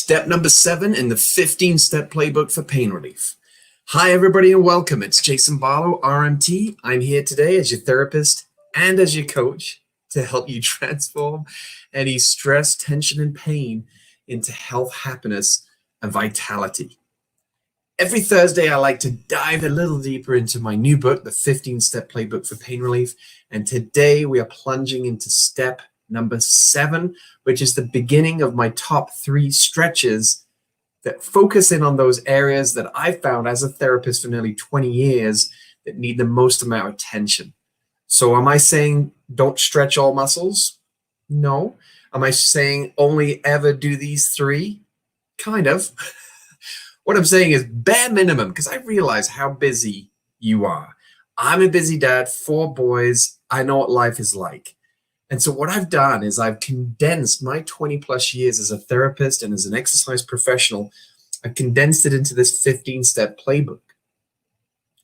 Step number 7 in the 15-step playbook for pain relief. Hi, everybody, and welcome. It's Jason Barlow, RMT. I'm here today as your therapist and as your coach to help you transform any stress, tension, and pain into health, happiness, and vitality. Every Thursday, I like to dive a little deeper into my new book, the 15-step playbook for pain relief. And today we are plunging into step number 7, which is the beginning of my top 3 stretches that focus in on those areas that I've found as a therapist for nearly 20 years that need the most amount of attention. So am I saying don't stretch all muscles? No. Am I saying only ever do these 3? Kind of. What I'm saying is bare minimum, because I realize how busy you are. I'm a busy dad, 4 boys. I know what life is like. And so what I've done is I've condensed my 20 plus years as a therapist and as an exercise professional. I've condensed it into this 15-step playbook.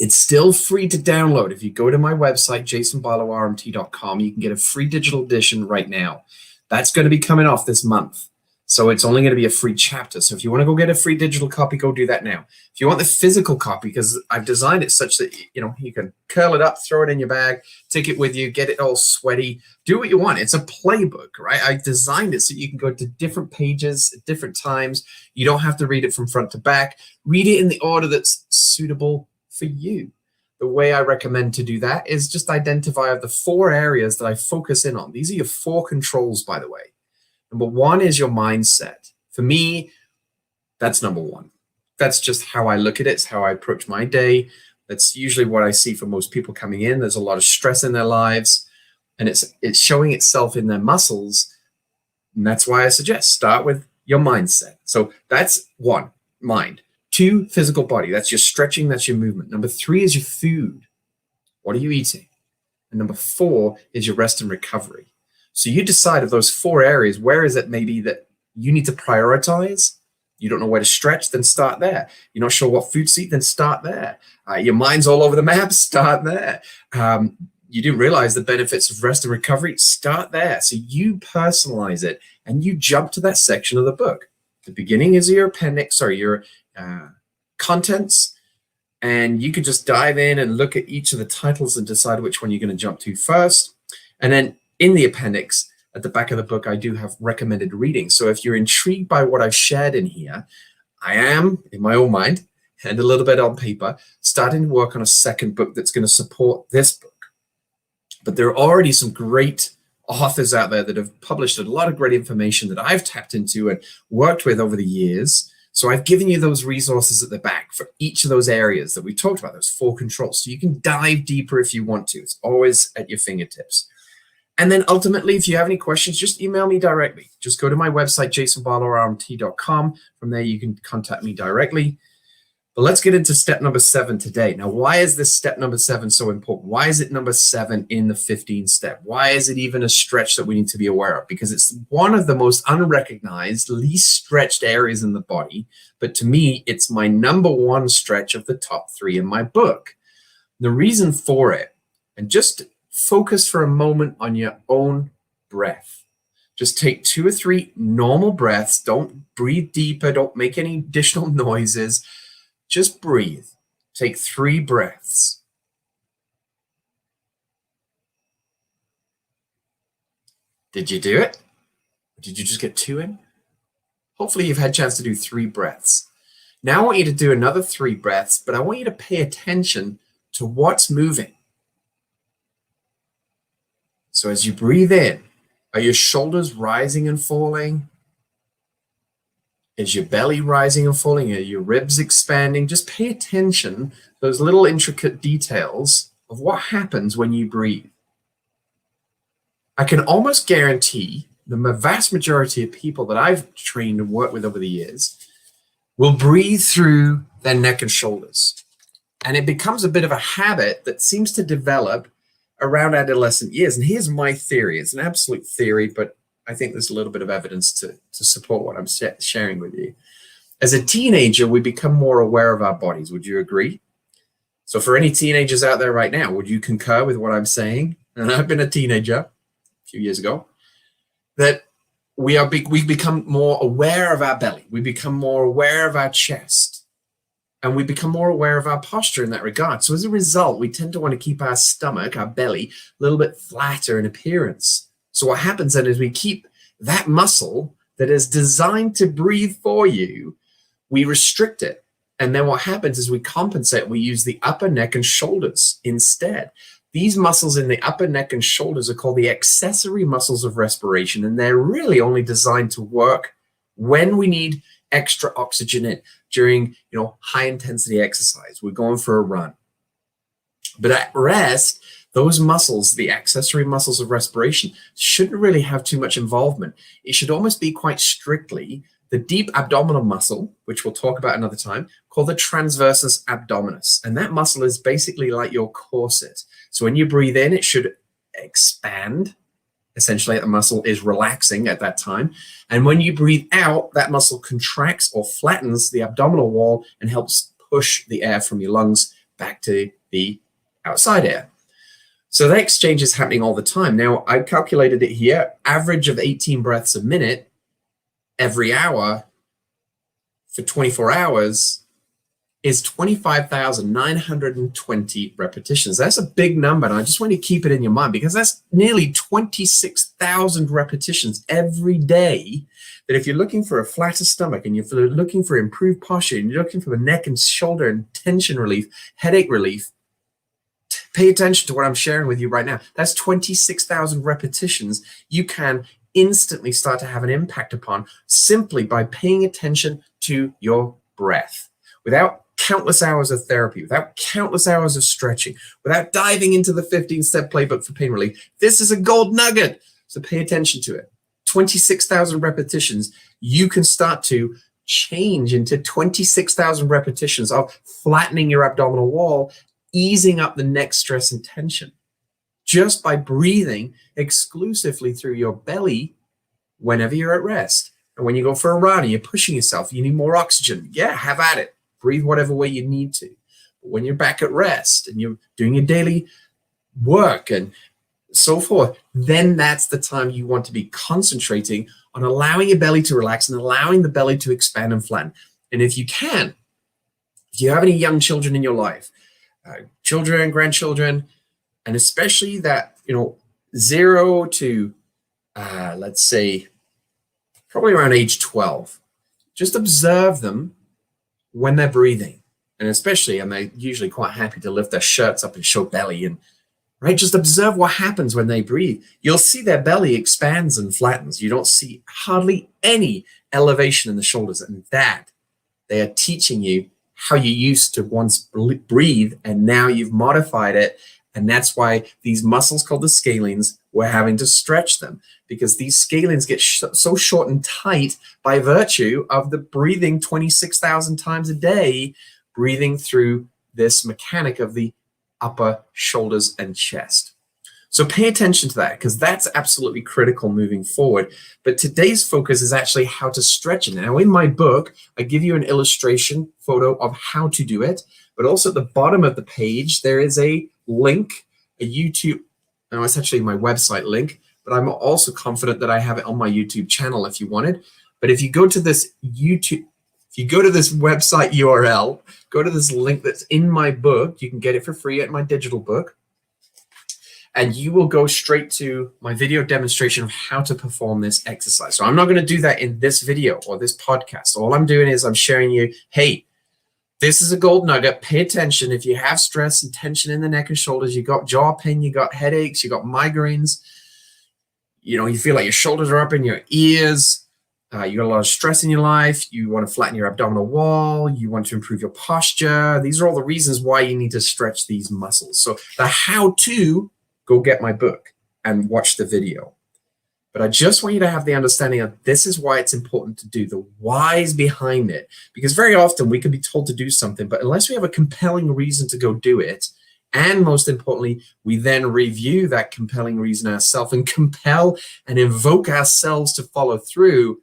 It's still free to download. If you go to my website, jasonbarlowrmt.com, you can get a free digital edition right now. That's going to be coming off this month. So it's only going to be a free chapter. So if you want to go get a free digital copy, go do that now. If you want the physical copy, because I've designed it such that you can curl it up, throw it in your bag, take it with you, get it all sweaty, do what you want. It's a playbook, right? I designed it so you can go to different pages at different times. You don't have to read it from front to back. Read it in the order that's suitable for you. The way I recommend to do that is just identify the 4 areas that I focus in on. These are your 4 controls, by the way. Number 1 is your mindset. For me, that's number 1. That's just how I look at it. It's how I approach my day. That's usually what I see for most people coming in. There's a lot of stress in their lives, and it's showing itself in their muscles. And that's why I suggest start with your mindset. So that's 1, mind. 2, physical body. That's your stretching. That's your movement. Number 3 is your food. What are you eating? And number 4 is your rest and recovery. So you decide of those 4 areas, where is it maybe that you need to prioritize? You don't know where to stretch, then start there. You're not sure what food to eat, then start there. Your mind's all over the map, start there. You didn't realize the benefits of rest and recovery, start there. So you personalize it and you jump to that section of the book. The beginning is your appendix, your contents, and you can just dive in and look at each of the titles and decide which one you're going to jump to first. And then in the appendix, at the back of the book, I do have recommended reading. So if you're intrigued by what I've shared in here, I am, in my own mind, and a little bit on paper, starting to work on a second book that's going to support this book. But there are already some great authors out there that have published a lot of great information that I've tapped into and worked with over the years. So I've given you those resources at the back for each of those areas that we talked about, those 4 controls. So you can dive deeper if you want to. It's always at your fingertips. And then ultimately, if you have any questions, just email me directly. Just go to my website, jasonbarlowrmt.com. From there, you can contact me directly. But let's get into step number 7 today. Now, why is this step number 7 so important? Why is it number 7 in the 15 step? Why is it even a stretch that we need to be aware of? Because it's one of the most unrecognized, least stretched areas in the body. But to me, it's my number 1 stretch of the top 3 in my book. The reason for it, and just focus for a moment on your own breath. Just take 2 or 3 normal breaths. Don't breathe deeper. Don't make any additional noises. Just breathe. Take 3 breaths. Did you do it? Or did you just get 2 in? Hopefully you've had a chance to do 3 breaths. Now I want you to do another 3 breaths, but I want you to pay attention to what's moving. So as you breathe in, are your shoulders rising and falling? Is your belly rising and falling? Are your ribs expanding? Just pay attention to those little intricate details of what happens when you breathe. I can almost guarantee the vast majority of people that I've trained and worked with over the years will breathe through their neck and shoulders. And it becomes a bit of a habit that seems to develop around adolescent years. And here's my theory. It's an absolute theory, but I think there's a little bit of evidence to support what I'm sharing with you. As a teenager, we become more aware of our bodies. Would you agree? So for any teenagers out there right now, would you concur with what I'm saying? And I've been a teenager a few years ago, that we become more aware of our belly. We become more aware of our chest. And we become more aware of our posture in that regard. So as a result, we tend to want to keep our stomach, our belly, a little bit flatter in appearance. So what happens then is we keep that muscle that is designed to breathe for you, we restrict it. And then what happens is we compensate. We use the upper neck and shoulders instead. These muscles in the upper neck and shoulders are called the accessory muscles of respiration. And they're really only designed to work when we need extra oxygen in during, high intensity exercise. We're going for a run. But at rest, those muscles, the accessory muscles of respiration, shouldn't really have too much involvement. It should almost be quite strictly the deep abdominal muscle, which we'll talk about another time, called the transversus abdominis. And that muscle is basically like your corset. So when you breathe in, it should expand. Essentially, the muscle is relaxing at that time. And when you breathe out, that muscle contracts or flattens the abdominal wall and helps push the air from your lungs back to the outside air. So that exchange is happening all the time. Now, I calculated it here, average of 18 breaths a minute every hour for 24 hours is 25,920 repetitions. That's a big number, and I just want you to keep it in your mind because that's nearly 26,000 repetitions every day. That if you're looking for a flatter stomach and you're looking for improved posture and you're looking for the neck and shoulder and tension relief, headache relief, pay attention to what I'm sharing with you right now. That's 26,000 repetitions you can instantly start to have an impact upon simply by paying attention to your breath. Without countless hours of therapy, without countless hours of stretching, without diving into the 15-step playbook for pain relief, this is a gold nugget. So pay attention to it. 26,000 repetitions, you can start to change into 26,000 repetitions of flattening your abdominal wall, easing up the neck stress and tension just by breathing exclusively through your belly whenever you're at rest. And when you go for a run and you're pushing yourself, you need more oxygen. Yeah, have at it. Breathe whatever way you need to. But when you're back at rest and you're doing your daily work and so forth, then that's the time you want to be concentrating on allowing your belly to relax and allowing the belly to expand and flatten. And if you can, if you have any young children in your life, children, grandchildren, and especially that, 0 to, let's say, probably around age 12, just observe them when they're breathing. And especially, and they're usually quite happy to lift their shirts up and show belly and, right, just observe what happens when they breathe. You'll see their belly expands and flattens. You don't see hardly any elevation in the shoulders. And that, they are teaching you how you used to once breathe, and now you've modified it. And that's why these muscles called the scalenes, we're having to stretch them because these scalenes get so short and tight by virtue of the breathing 26,000 times a day, breathing through this mechanic of the upper shoulders and chest. So pay attention to that because that's absolutely critical moving forward. But today's focus is actually how to stretch it. Now, in my book, I give you an illustration photo of how to do it, but also at the bottom of the page, there is a link, a YouTube, no, it's actually my website link, but I'm also confident that I have it on my YouTube channel if you wanted. But if you go to this YouTube, if you go to this website URL, go to this link that's in my book, you can get it for free at my digital book. And you will go straight to my video demonstration of how to perform this exercise. So I'm not going to do that in this video or this podcast. All I'm doing is I'm sharing you, hey, this is a gold nugget. Pay attention. If you have stress and tension in the neck and shoulders, you got jaw pain, you got headaches, you got migraines, you feel like your shoulders are up in your ears, you got a lot of stress in your life, you want to flatten your abdominal wall, you want to improve your posture. These are all the reasons why you need to stretch these muscles. So the how-to, go get my book and watch the video. But I just want you to have the understanding of this is why it's important to do, the whys behind it. Because very often we can be told to do something, but unless we have a compelling reason to go do it, and most importantly, we then review that compelling reason ourselves and compel and invoke ourselves to follow through,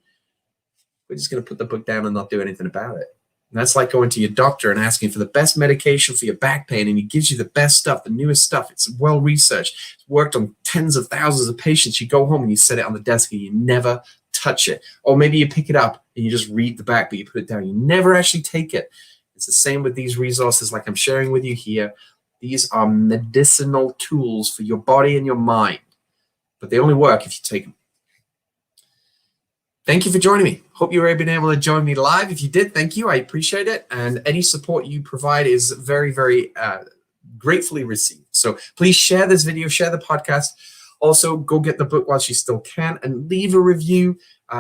we're just going to put the book down and not do anything about it. And that's like going to your doctor and asking for the best medication for your back pain, and he gives you the best stuff, the newest stuff. It's well-researched. It's worked on tens of thousands of patients. You go home and you set it on the desk and you never touch it. Or maybe you pick it up and you just read the back, but you put it down. You never actually take it. It's the same with these resources like I'm sharing with you here. These are medicinal tools for your body and your mind, but they only work if you take them. Thank you for joining me. Hope you were able to join me live. If you did, thank you. I appreciate it. And any support you provide is very, very gratefully received. So please share this video, share the podcast. Also, go get the book whilst you still can and leave a review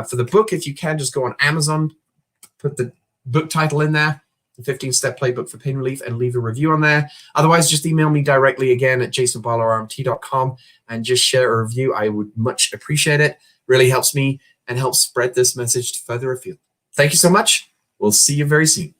for the book. If you can, just go on Amazon, put the book title in there, the 15-Step Playbook for Pain Relief, and leave a review on there. Otherwise, just email me directly again at jasonbarlowrmt.com and just share a review. I would much appreciate it. Really helps me and helps spread this message further afield. Thank you so much. We'll see you very soon.